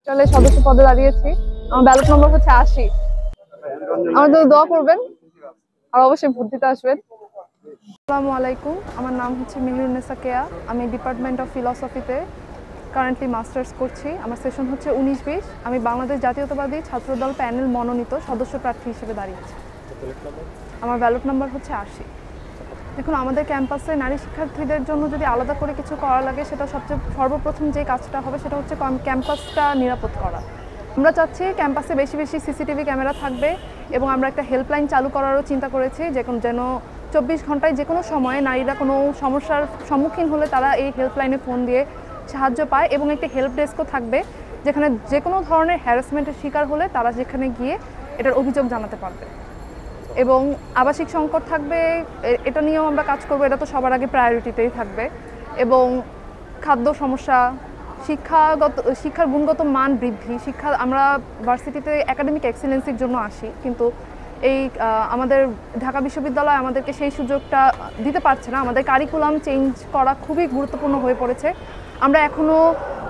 চলে সদস্য পদে দাঁড়িয়েছি। আমার ব্যালট নম্বর হচ্ছে 80। আমার জন্য দোয়া করবেন আর অবশ্যই ভোট দিতে আসবেন। আসসালামু আলাইকুম, আমার নাম হচ্ছে মেহেরুন্নেসা কেয়া। আমি ডিপার্টমেন্ট অফ ফিলসফিতে কারেন্টলি মাস্টার্স করছি। আমার সেশন হচ্ছে 19-20। আমি বাংলাদেশ জাতীয়তাবাদী ছাত্রদল প্যানেল মনোনীত সদস্য প্রার্থী হিসেবে দাঁড়িয়েছি। আমার ব্যালট নম্বর হচ্ছে 80। দেখুন, আমাদের ক্যাম্পাসে নারী শিক্ষার্থীদের জন্য যদি আলাদা করে কিছু করা লাগে, সেটা সর্বপ্রথম যে কাজটা হবে সেটা হচ্ছে ক্যাম্পাসটা নিরাপদ করা। আমরা চাচ্ছি ক্যাম্পাসে বেশি বেশি সিসিটিভি ক্যামেরা থাকবে এবং আমরা একটা হেল্পলাইন চালু করারও চিন্তা করেছি, যেন 24 ঘন্টায় যে কোনো সময়ে নারীরা কোনো সমস্যার সম্মুখীন হলে তারা এই হেল্পলাইনে ফোন দিয়ে সাহায্য পায় এবং একটি হেল্প ডেস্কও থাকবে, যেখানে যে কোনো ধরনের হ্যারাসমেন্টের শিকার হলে তারা যেখানে গিয়ে এটার অভিযোগ জানাতে পারবে। এবং আবাসিক সংকট থাকবে, এটা নিয়েও আমরা কাজ করব। এটা তো সবার আগে প্রায়োরিটিতেই থাকবে। এবং খাদ্য সমস্যা, শিক্ষার গুণগত মান বৃদ্ধি। আমরা ভার্সিটিতে একাডেমিক এক্সিলেন্সির জন্য আসি, কিন্তু আমাদের ঢাকা বিশ্ববিদ্যালয় আমাদেরকে সেই সুযোগটা দিতে পারছে না। আমাদের কারিকুলাম চেঞ্জ করা খুবই গুরুত্বপূর্ণ হয়ে পড়েছে। আমরা এখনও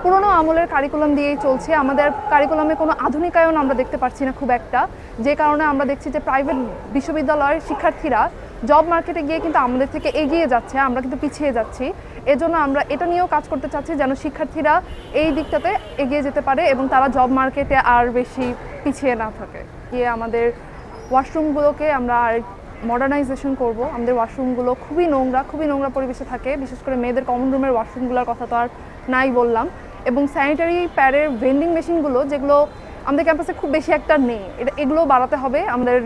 পুরনো আমলের কারিকুলাম দিয়েই চলছে। আমাদের কারিকুলামে কোনো আধুনিকায়ন আমরা দেখতে পাচ্ছি না খুব একটা, যে কারণে আমরা দেখছি যে প্রাইভেট বিশ্ববিদ্যালয়ের শিক্ষার্থীরা জব মার্কেটে গিয়ে কিন্তু আমাদের থেকে এগিয়ে যাচ্ছে, আমরা কিন্তু পিছিয়ে যাচ্ছি। এজন্য আমরা এটা নিয়েও কাজ করতে চাচ্ছি, যেন শিক্ষার্থীরা এই দিকটাতে এগিয়ে যেতে পারে এবং তারা জব মার্কেটে আর বেশি পিছিয়ে না থাকে। আমাদের ওয়াশরুমগুলোকে আমরা আর মডার্নাইজেশন করব। আমাদের ওয়াশরুমগুলো খুবই নোংরা পরিবেশে থাকে, বিশেষ করে মেয়েদের কমন রুমের ওয়াশরুমগুলোর কথা তো আর নাই বললাম। এবং স্যানিটারি প্যাডের ভেন্ডিং মেশিনগুলো, যেগুলো আমাদের ক্যাম্পাসে খুব বেশি একটা নেই, এগুলো বাড়াতে হবে আমাদের।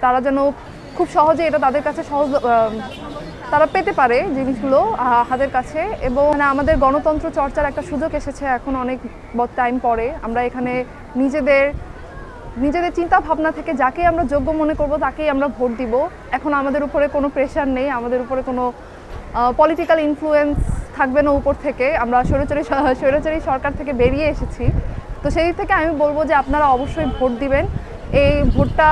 তারা যেন খুব সহজে এটা তাদের কাছে তারা পেতে পারে জিনিসগুলো হাতের কাছে। এবং আমাদের গণতন্ত্র চর্চার একটা সুযোগ এসেছে এখন অনেক টাইম পরে। আমরা এখানে নিজেদের চিন্তা ভাবনা থেকে যাকে আমরা যোগ্য মনে করব তাকেই আমরা ভোট দিব। এখন আমাদের উপরে কোনো প্রেশার নেই, আমাদের উপরে কোনো পলিটিক্যাল ইনফ্লুয়েন্স থাকবে না উপর থেকে। আমরা স্বৈরাচারী সরকার থেকে বেরিয়ে এসেছি। তো সেই দিক থেকে আমি বলবো যে আপনারা অবশ্যই ভোট দিবেন। এই ভোটটা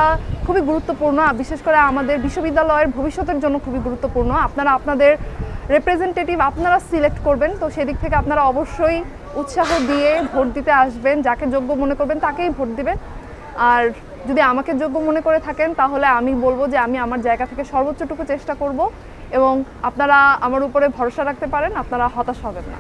খুবই গুরুত্বপূর্ণ, বিশেষ করে আমাদের বিশ্ববিদ্যালয়ের ভবিষ্যতের জন্য খুবই গুরুত্বপূর্ণ। আপনারা আপনাদের রিপ্রেজেন্টেটিভ আপনারা সিলেক্ট করবেন, তো সেদিক থেকে আপনারা অবশ্যই উৎসাহ দিয়ে ভোট দিতে আসবেন। যাকে যোগ্য মনে করবেন তাকেই ভোট দিবেন। আর যদি আমাকে যোগ্য মনে করে থাকেন, তাহলে আমি বলবো যে আমি আমার জায়গা থেকে সর্বোচ্চটুকু চেষ্টা করব এবং আপনারা আমার উপরে ভরসা রাখতে পারেন, আপনারা হতাশ হবেন না।